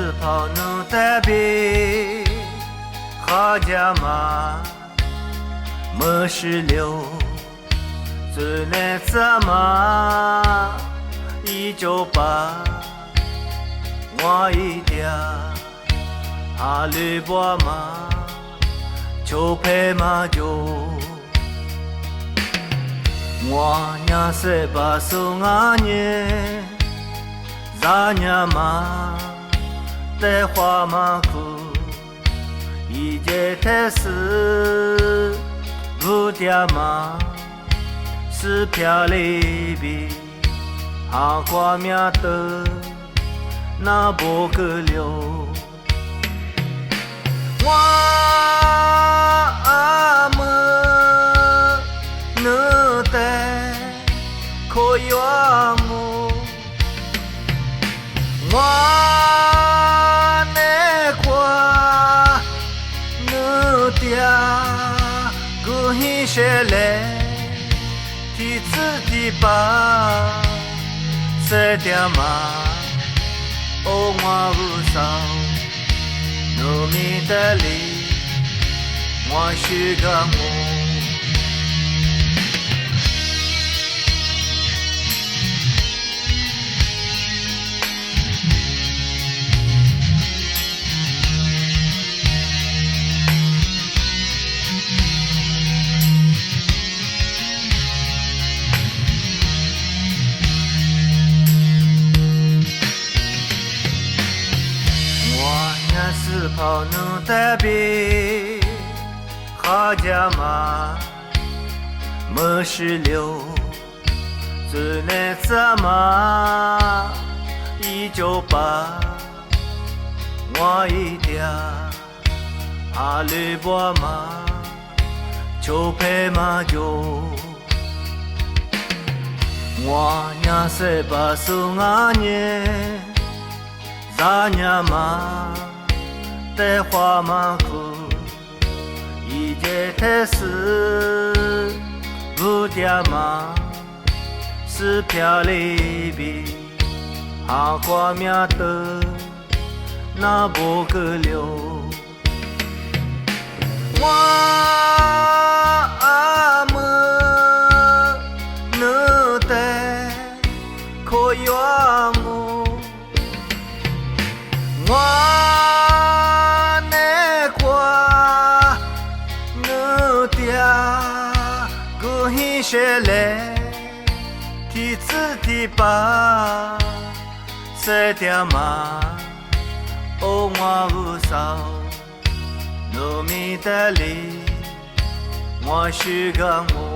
是跑奴的比哈家嘛，莫是留，最难怎么一九八，我一点阿里波嘛，就陪嘛就。我娘是把手阿年，咱娘嘛在花马库，一节开始不掉嘛是漂里比，阿瓜面的那不个流，我阿么。可愿我，我那块那点古稀些嘞，提子的吧，这点嘛，哦我不少，糯米的里，我许个我。是跑奴的比哈家嘛，莫是留，最难怎么一九八，我一点阿里波嘛，就陪嘛就。我娘是把手阿年，咱娘嘛。在花马库，一节开始不掉嘛，是漂里比，阿瓜面的那不个流，我阿么能得可愿我，我。古稀些嘞，提子的吧，这点嘛，哦我不少，糯米的里，我许个我。